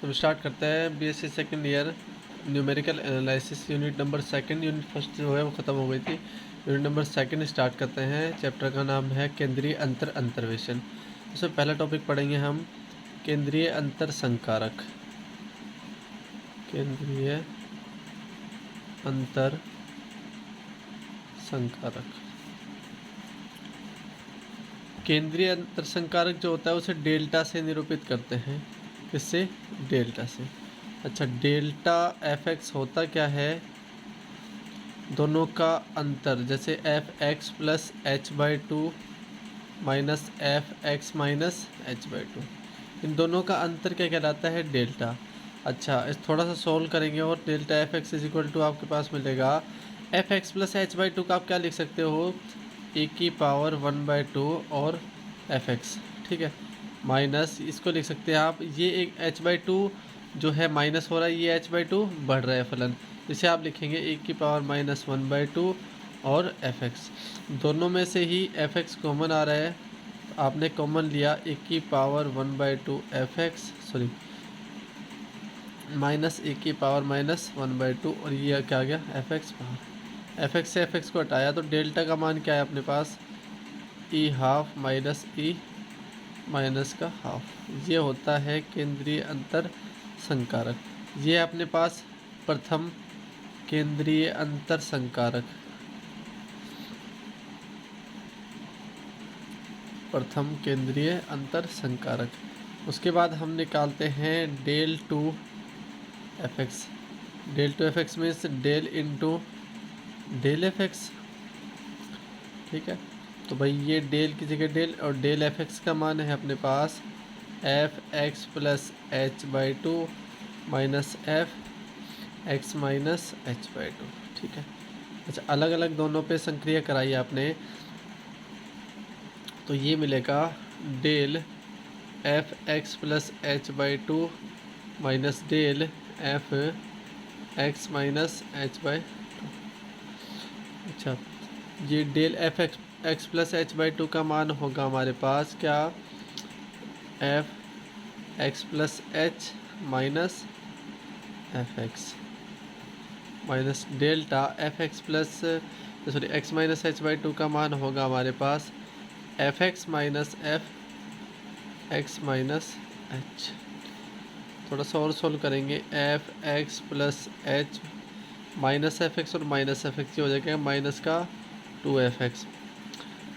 तो स्टार्ट करते हैं BSc second year numerical analysis unit number second. Unit first जो है वो ख़त्म हो गई थी। यूनिट नंबर सेकंड स्टार्ट करते हैं। चैप्टर का नाम है केंद्रीय अंतर अंतर्वेशन। उससे पहला टॉपिक पढ़ेंगे हम केंद्रीय अंतर संकारक। केंद्रीय अंतर संकारक। केंद्रीय अंतर संकारक जो होता है उसे डेल्टा से निरूपित करते हैं। किससे? डेल्टा से। अच्छा, डेल्टा एफ एक्स होता क्या है? दोनों का अंतर, जैसे F X plus H by two minus F X minus H by two, इन दोनों का अंतर क्या कहलाता है? डेल्टा। अच्छा, इस थोड़ा सा सोल्व करेंगे और delta F X is equal to आपके पास मिलेगा F X plus H by two का आप क्या लिख सकते हो? ए की पावर 1/2 और एफ एक्स, ठीक है, माइनस इसको लिख सकते हैं आप, ये एक एच बाई टू जो है माइनस हो रहा है, ये एच बाई टू बढ़ रहा है फलन, इसे आप लिखेंगे ए की पावर माइनस 1/2 और एफ एक्स। दोनों में से ही एफ एक्स कॉमन आ रहा है, तो आपने कॉमन लिया ए की power 1/2 F X, sorry minus A की पावर माइनस 1/2 और ये क्या आ गया? F X power. F X से एफ एक्स को हटाया तो डेल्टा का मान क्या है अपने पास? E half minus E minus का हाफ। ये होता है केंद्रीय अंतर संकारक। ये अपने पास प्रथम केंद्रीय अंतर संकारक, प्रथम केंद्रीय अंतर संकारक। उसके बाद हम निकालते हैं del two F X. Del two F X means del into del F X, ठीक है। तो भाई ये डेल की जगह डेल, और डेल एफ एक्स का मान है अपने पास F X plus H by two minus F X minus H by two, ठीक है। अच्छा, अलग अलग दोनों पे संक्रिया कराई आपने, तो ये मिलेगा del F X plus H by two minus del F X minus H by two. अच्छा, ये del F X plus H by two का मान होगा हमारे पास क्या? F X plus H minus F X minus delta F X plus sorry X minus H by two का मान होगा हमारे पास F X minus F X minus H. थोड़ा सा और सोल्व करेंगे, F X plus H minus F X और माइनस एफ एक्स हो जाएगा माइनस का 2f(x)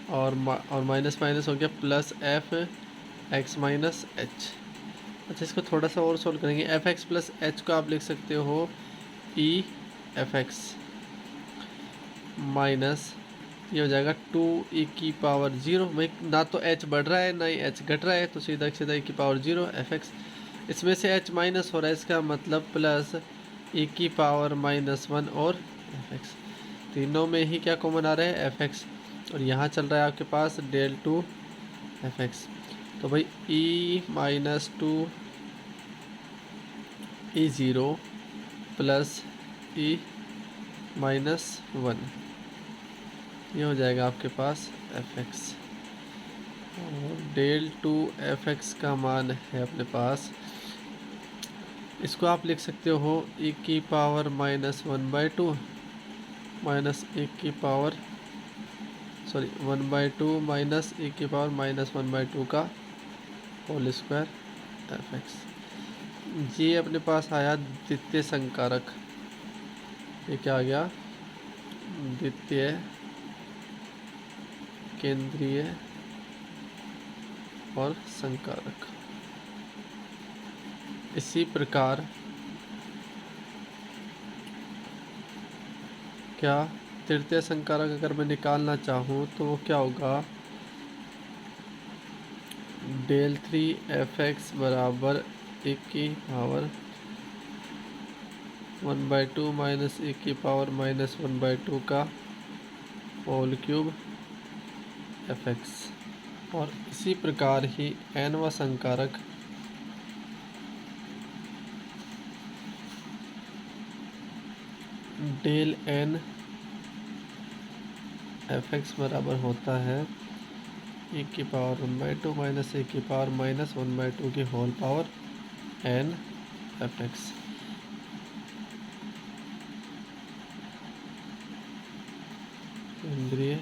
और माइनस माइनस हो गया plus F X minus H. अच्छा, इसको थोड़ा सा और सोल्व करेंगे, एफ एक्स प्लस एच को आप लिख सकते हो ई एफ एक्स माइनस ये हो जाएगा 2e की पावर 0। भाई ना तो h बढ़ रहा है ना ही h घट रहा है, तो सीधा सीधा e की पावर 0 एफ एक्स। इसमें से h माइनस हो रहा है, इसका मतलब प्लस e की पावर -1 और एफ एक्स। तीनों में ही क्या कॉमन आ रहा है? F X. और यहाँ चल रहा है आपके पास डेल टू एफ एक्स। तो भाई e minus 2 E0 plus e minus 1, ये हो जाएगा आपके पास एफ एक्स। और डेल टू एफ एक्स का मान है अपने पास, इसको आप लिख सकते हो e की पावर -1/2 माइनस e की पावर सॉरी 1/2 माइनस e की पावर -1/2 का होल स्क्वायर एफ एक्स। ये अपने पास आया द्वितीय संकारक। ये क्या आ गया? द्वितीय केंद्रीय और संकारक। इसी प्रकार क्या तृतीय संकारक अगर मैं निकालना चाहूँ तो वो क्या होगा? डेल 3 f(x) बराबर e की पावर 1/2 माइनस e की पावर -1/2 का होल क्यूब एफ एक्स। और इसी प्रकार ही nवां संकारक डेल n एफ एक्स बराबर होता है e की पावर 1/2 माइनस e की पावर -1/2 की whole power n F X. केंद्रीय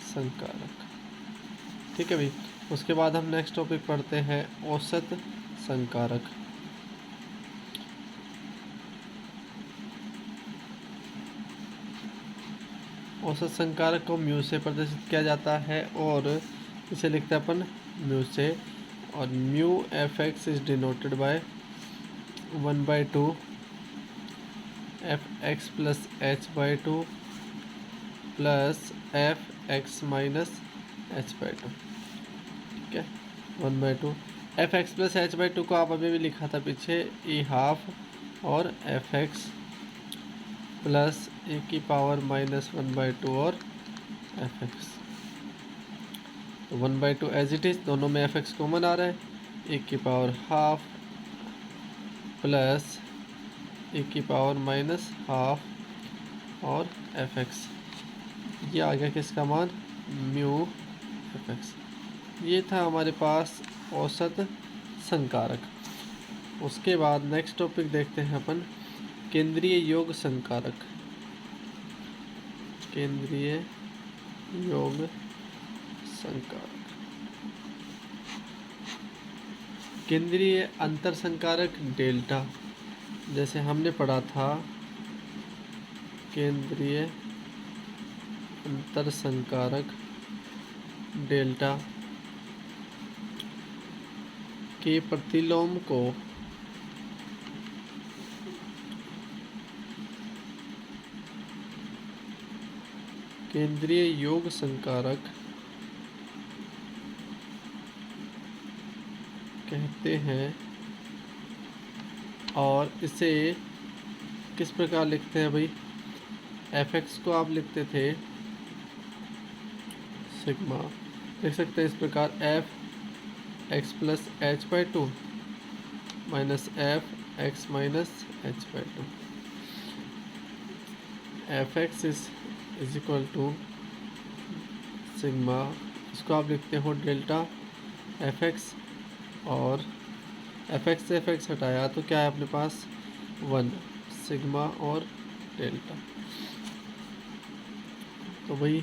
संकारक। ठीक है भाई। उसके बाद हम नेक्स्ट टॉपिक पढ़ते हैं औसत संकारक। औसत संकारक को म्यू से प्रदर्शित किया जाता है और इसे लिखते हैं अपन म्यू से। और mu F X is denoted by 1/2 F X plus H by two plus F X minus H by two. ठीक है, 1/2 F X plus H by to को आप अभी भी लिखा था पीछे ई हाफ और एफ एक्स प्लस ए की पावर -1/2 और एफ एक्स। तो 1/2 एज इट इज़, दोनों में एफ एक्स कॉमन आ रहा है, ए की पावर हाफ प्लस ए की पावर -हाफ और एफ एक्स। ये आ गया किसका मान, म्यू एफ एक्स। ये था हमारे पास औसत संकारक। उसके बाद नेक्स्ट टॉपिक देखते हैं अपन केंद्रीय योग संकारक। केंद्रीय योग संकारक। केंद्रीय अंतर संकारक डेल्टा, जैसे हमने पढ़ा था केंद्रीय अंतर संकारक डेल्टा के प्रतिलोम को केंद्रीय योग संकारक कहते हैं। और इसे किस प्रकार लिखते हैं भाई, एफ एक्स को आप लिखते थे सिग्मा, लिख सकते हैं इस प्रकार F X plus H by two minus F X minus H by two. F X is equal to sigma, इसको आप लिखते हो डेल्टा एफ एक्स, और एफ एक्स से एफ एक्स हटाया तो क्या है अपने पास 1 सिग्मा और डेल्टा। तो भाई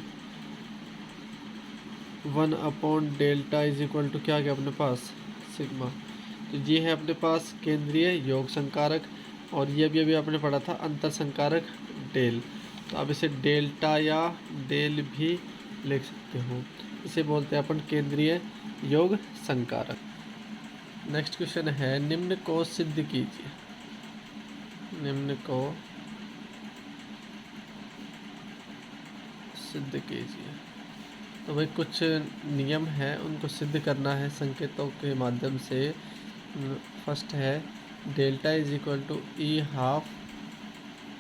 1/डेल्टा इज इक्वल टू क्या आ गया अपने पास सिग्मा। तो ये है अपने पास केंद्रीय योग संकारक। और ये भी अभी आपने पढ़ा था अंतर संकारक डेल। तो आप इसे डेल्टा या डेल भी लिख सकते हो। इसे बोलते हैं अपन केंद्रीय योग संकारक। नेक्स्ट क्वेश्चन है निम्न को सिद्ध कीजिए। निम्न को सिद्ध कीजिए। तो भाई कुछ नियम है, उनको सिद्ध करना है संकेतों के माध्यम से। फर्स्ट है delta is equal to E half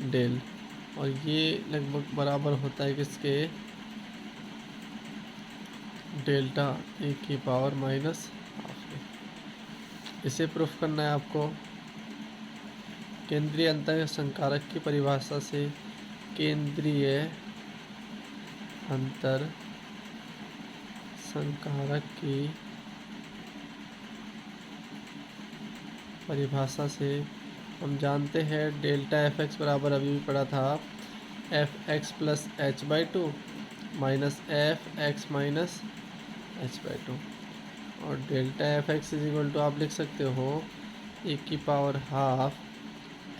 del, और ये लगभग बराबर होता है किसके, डेल्टा ए की पावर माइनस हाफ के। इसे प्रूफ करना है आपको केंद्रीय अंतर संकारक की परिभाषा से। केंद्रीय अंतर संकारक की परिभाषा से हम जानते हैं डेल्टा एफ एक्स बराबर अभी भी पढ़ा था F X plus H by two minus F X minus H by two. और delta F X is equal to आप लिख सकते हो ए की power half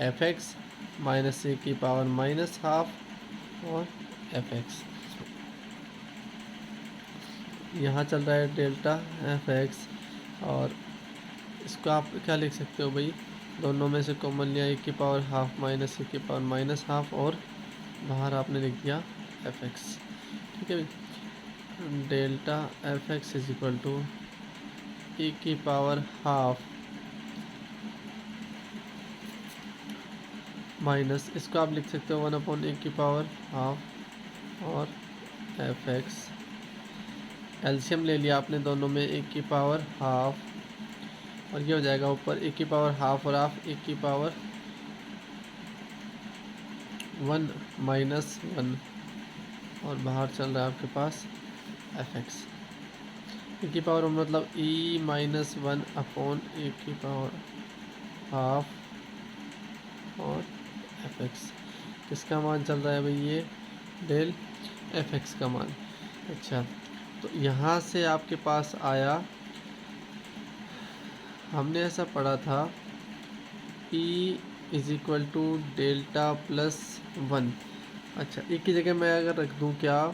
F X minus A की पावर माइनस हाफ और एफ एक्स। यहाँ चल रहा है डेल्टा एफ एक्स, और इसको आप क्या लिख सकते हो भाई, दोनों में से कॉमन लिया ए की पावर हाफ माइनस ए की पावर माइनस हाफ, और बाहर आपने लिख दिया एफ एक्स। ठीक है भाई, delta F X is equal to A की पावर हाफ माइनस, इसको आप लिख सकते हो 1/ए की पावर हाफ और एफ एक्स। एलसीएम ले लिया आपने दोनों में, ए की पावर हाफ, और ये हो जाएगा ऊपर ए की पावर हाफ और हाफ ए की पावर 1 -1, और बाहर चल रहा है आपके पास एफ एक्स। ए की पावर मतलब ई माइनस वन अपॉन ए की पावर हाफ और एफ एक्स। किसका मान चल रहा है भाई? ये डेल एफ एक्स का मान। अच्छा, तो यहाँ से आपके पास आया, हमने ऐसा पढ़ा था E is equal to delta plus one. अच्छा, एक की जगह मैं अगर रख दूँ क्या,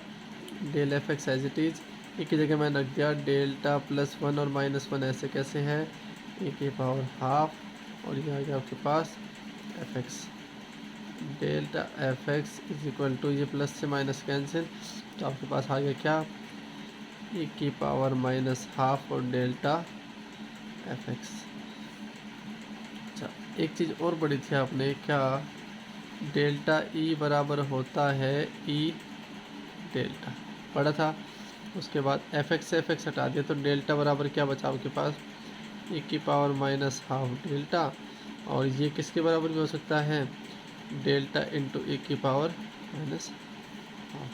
del F X as it is, एक की जगह मैंने रख दिया डेल्टा प्लस वन और माइनस वन। ऐसे कैसे है? ए की पावर हाफ और ये आ गया आपके पास F X. Delta F X is equal to, ये प्लस से माइनस कैंसिल, तो आपके पास आ गया क्या, ए की पावर माइनस हाफ और डेल्टा एफ एक्स। अच्छा, एक चीज़ और पढ़ी थी आपने क्या, डेल्टा ई बराबर होता है ई डेल्टा, पढ़ा था। उसके बाद एफ एक्स से एफ एक्स हटा दिया तो डेल्टा बराबर क्या बचा आपके पास, ए की पावर माइनस हाफ डेल्टा, और ये किसके बराबर भी हो सकता है, डेल्टा इंटू ए की पावर माइनस हाफ।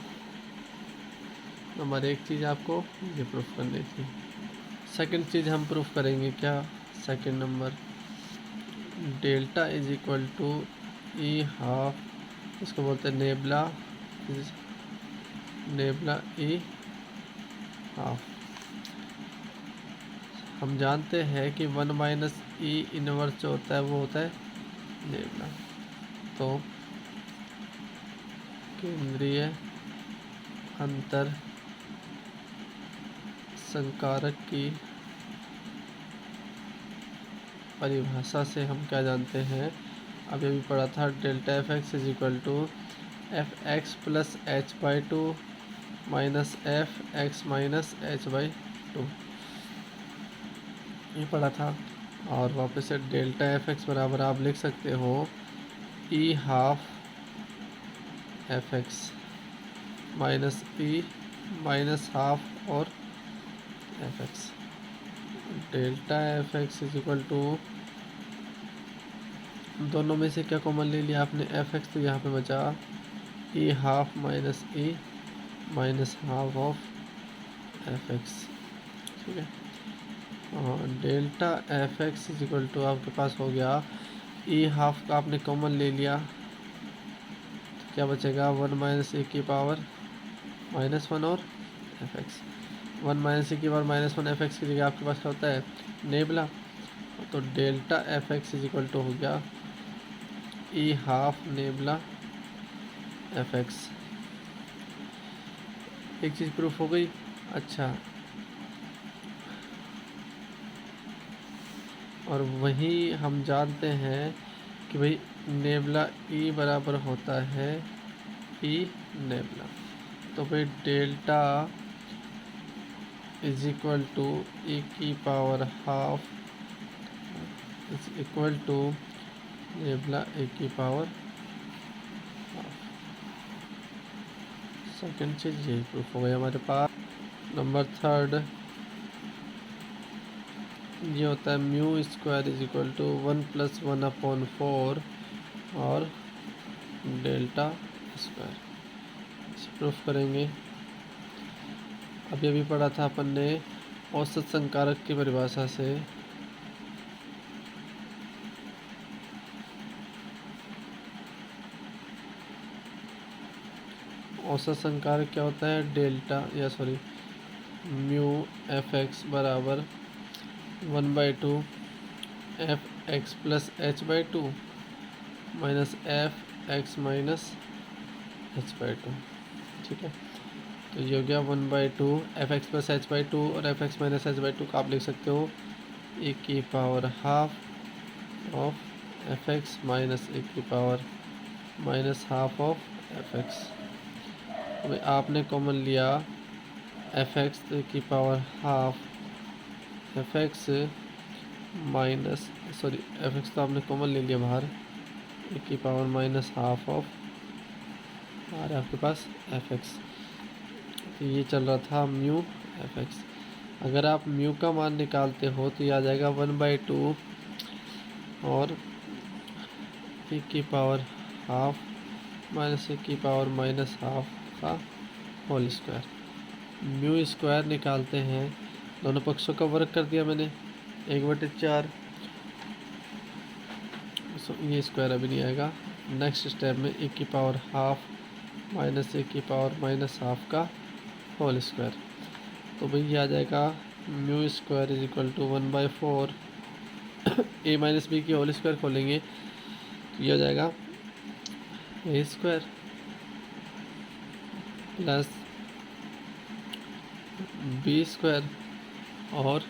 नंबर एक चीज़ आपको ये प्रूफ करनी थी। सेकंड चीज़ हम प्रूफ करेंगे क्या, second number, delta is equal to E half, इसको बोलते हैं नेबला, नेबला ई हाफ। हम जानते हैं कि वन माइनस ई इनवर्स जो होता है वो होता है नेबला। तो केंद्रीय अंतर संकारक की परिभाषा से हम क्या जानते हैं, अभी अभी पढ़ा था, delta F X is equal to F X plus H by two minus F X minus H by two, ये पढ़ा था। और वापस से डेल्टा एफ एक्स बराबर आप लिख सकते हो E half F X minus E minus half और F X. Delta F X is equal to, दोनों में से क्या कॉमन ले लिया आपने, एफ एक्स, तो यहाँ पे बचा E half minus E minus half of F X. ठीक है, delta F X is equal to आपके पास हो गया, ई हाफ का आपने कॉमन ले लिया, तो क्या बचेगा, वन माइनस ए की पावर माइनस वन और F X. One minus A की power minus one F X की जगह आपके पास क्या होता है, नेबला, तो delta F X is equal to हो गया E half nabla F X. एक चीज़ प्रूफ हो गई। अच्छा, और वहीं हम जानते हैं कि भाई नेबला ई बराबर होता है ई नेबला, तो भाई delta is equal to A की power half is equal to nabla A की पावर हाफ। सेकेंड चीज़ यही प्रूफ हो गया हमारे पास। नंबर थर्ड ये होता है mu square is equal to one plus one upon four और डेल्टा स्क्वायर, इसे प्रूफ करेंगे। अभी अभी पढ़ा था अपन ने औसत संकारक की परिभाषा से, औसत संकारक क्या होता है, डेल्टा या सॉरी म्यू एफ एक्स बराबर one by two F X plus H by two minus F X minus H by two. ठीक है, तो ये हो गया one by two F X plus H by two और F X minus H by two का आप लिख सकते हो ए की power half of F X minus A की power minus half of F X. अभी आपने कॉमन लिया एफ एक्स की power half F X minus, sorry F x तो आपने कॉमन ले लिया बाहर, ए की पावर माइनस हाफ ऑफ और आपके पास एफ एक्स। तो ये चल रहा था म्यू एफ एक्स। अगर आप म्यू का मान निकालते हो तो ये आ जाएगा वन बाई टू और ए की पावर हाफ माइनस ए की पावर माइनस हाफ का होल स्क्वायर। म्यू स्क्वायर निकालते हैं दोनों पक्षों का वर्ग कर दिया मैंने, 1/4। ये स्क्वायर अभी नहीं आएगा। नेक्स्ट स्टेप में e की पावर हाफ माइनस e की पावर माइनस हाफ का होल स्क्वायर। तो भाई ये आ जाएगा mu square is equal to 1/4 a minus B की होल स्क्वायर खोलेंगे तो ये आ जाएगा A square plus B square, और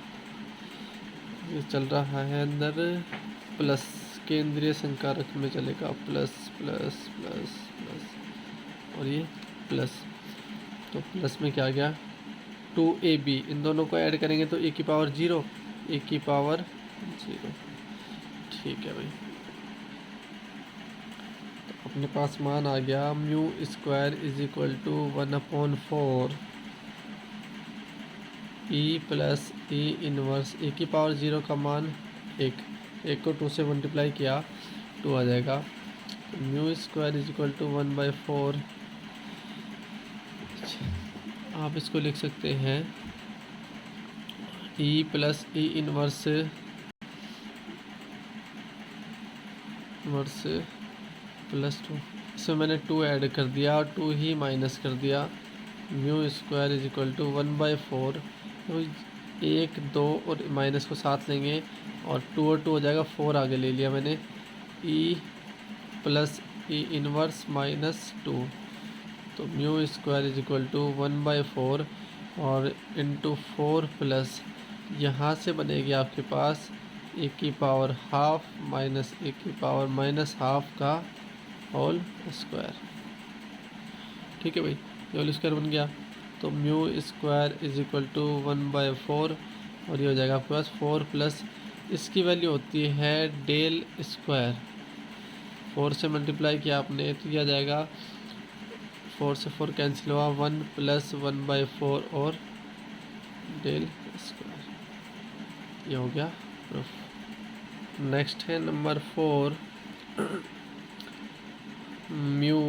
ये चल रहा है अंदर प्लस, केंद्रीय संकारक में चलेगा प्लस प्लस प्लस प्लस, और ये प्लस, तो प्लस में क्या आ गया 2ab। इन दोनों को ऐड करेंगे तो e की पावर 0, e की पावर 0। ठीक है भाई, तो अपने पास मान आ गया mu square is equal to 1/4 E plus E inverse e की पावर 0 का मान 1 को 2 से मल्टीप्लाई किया 2 आ जाएगा। Mu square is equal to 1/4, आप इसको लिख सकते हैं E plus E inverse plus 2, इसमें मैंने 2 ऐड कर दिया और 2 ही माइनस कर दिया। Mu square is equal to 1/4, तो 1 2 और माइनस को साथ लेंगे और 2 और 2 हो जाएगा, 4 आगे ले लिया मैंने, e plus E inverse minus 2, तो mu square is equal to 1/4 और इंटू 4 प्लस यहाँ से बनेगी आपके पास e की पावर हाफ माइनस e की पावर माइनस हाफ का होल स्क्वायर। ठीक है भाई, ये होल स्क्वायर बन गया। तो mu square is equal to 1/4 और ये हो जाएगा आपके पास 4 प्लस इसकी वैल्यू होती है डेल स्क्वायर, 4 से मल्टीप्लाई किया आपने तो ये आ जाएगा 4 से 4 कैंसिल हुआ, 1 प्लस 1/4 और डेल स्क्वायर, ये हो गया प्रूफ। नेक्स्ट है number 4, mu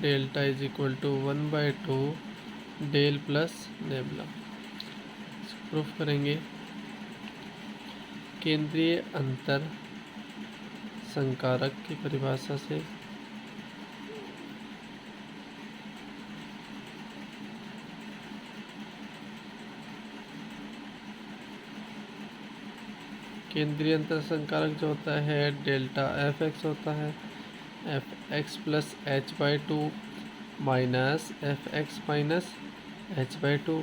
delta is equal to 1/2 del plus nabla. Proof करेंगे केंद्रीय अंतर संकारक की परिभाषा से। केंद्रीय अंतर संकारक जो होता है डेल्टा एफ एक्स होता है, F X plus h/2 minus F X minus h/2।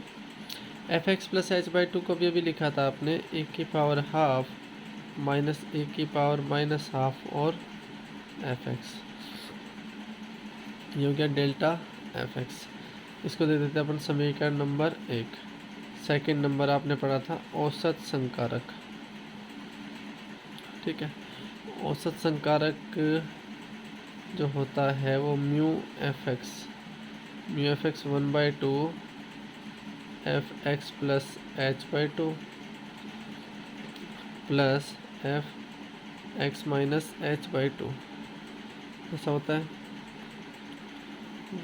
F X plus h/2 को भी अभी लिखा था आपने e की पावर हाफ माइनस e की पावर माइनस हाफ और एफ एक्स, ये हो गया डेल्टा एफ एक्स। इसको दे देते हैं अपन समीकरण नंबर 1। सेकंड नंबर आपने पढ़ा था औसत संकारक। ठीक है, औसत संकारक जो होता है वो mu F x 1/2 F X plus h/2 plus F X minus h/2, ऐसा होता है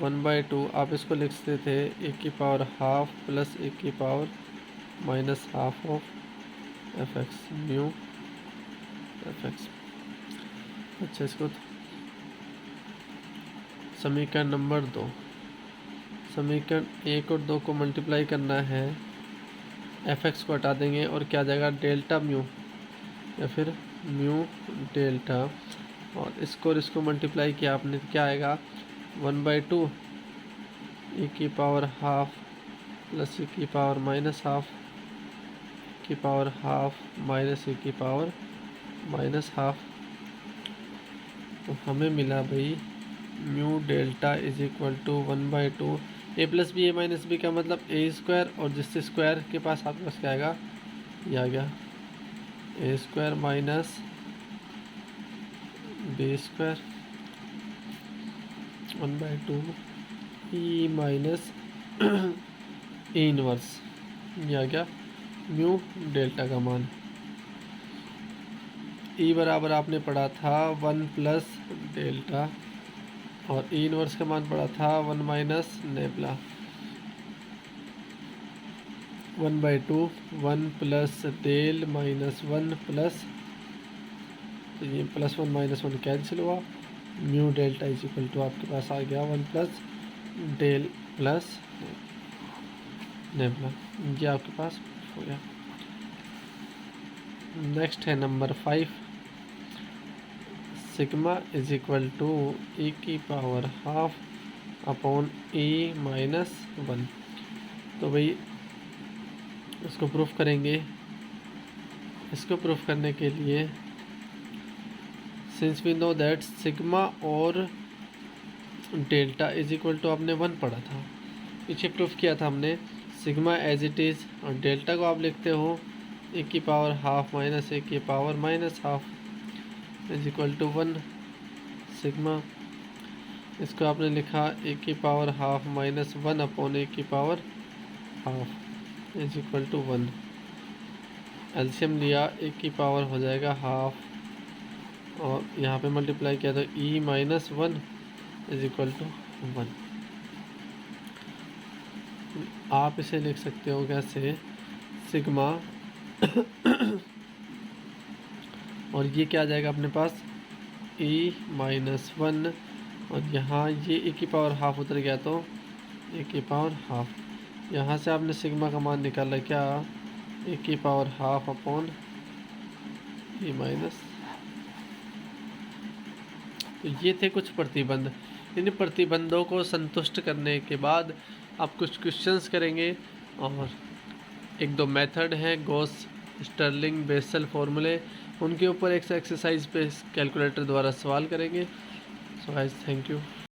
1/2। आप इसको लिखते थे e की पावर हाफ प्लस e की power minus half of F x, mu F X. अच्छा, इसको समीकरण नंबर 2, समीकरण 1 और 2 को मल्टीप्लाई करना है, एफ एक्स को हटा देंगे और क्या आ जाएगा डेल्टा म्यू या फिर म्यू डेल्टा, और इसको मल्टीप्लाई किया आपने तो क्या आएगा 1/2 e की पावर हाफ प्लस e की पावर माइनस हाफ की पावर हाफ माइनस e की पावर माइनस हाफ। तो हमें मिला भाई mu delta is equal to 1/2 A plus B A minus B का मतलब ए स्क्वायर, और जिससे स्क्वायर के पास आपके पास क्या आएगा, ये आ गया ए square minus B square 1/2 E minus ई इनवर्स, ये आ गया म्यू डेल्टा का मान। ई बराबर आपने पढ़ा था 1 प्लस डेल्टा और ई इनवर्स का मान पड़ा था 1 minus nabla. 1/2 1 plus del minus 1 plus, तो ये +1 -1 कैंसिल हुआ, mu delta is equal to आपके पास आ गया 1 प्लस डेल प्लस नेबुला। ये आपके पास हो गया। नेक्स्ट है number 5, sigma is equal to e की power half upon e minus 1। तो भाई इसको प्रूफ करेंगे। इसको प्रूफ करने के लिए since we know that sigma और डेल्टा इज इक्वल टू आपने 1 पढ़ा था, पीछे प्रूफ किया था हमने। सिग्मा एज इट इज़ और डेल्टा को आप लिखते हो e की पावर हाफ माइनस e की power minus half is equal to 1 sigma. इसको आपने लिखा e की power half minus 1 upon e की power half is equal to 1। LCM लिया, e की पावर हो जाएगा हाफ और यहाँ पे मल्टीप्लाई किया तो e minus 1 is equal to 1। आप इसे लिख सकते हो कैसे, सिग्मा और ये क्या आ जाएगा अपने पास e माइनस 1 और यहाँ ये e की पावर हाफ उतर गया तो e की पावर हाफ। यहाँ से आपने सिग्मा का मान निकाला क्या, e की power half upon e minus. तो ये थे कुछ प्रतिबंध। इन प्रतिबंधों को संतुष्ट करने के बाद आप कुछ क्वेश्चंस करेंगे और एक दो मेथड हैं गॉस स्टर्लिंग बेसल फॉर्मूले, उनके ऊपर एक एक्सरसाइज पे कैलकुलेटर द्वारा सवाल करेंगे। So guys thank you.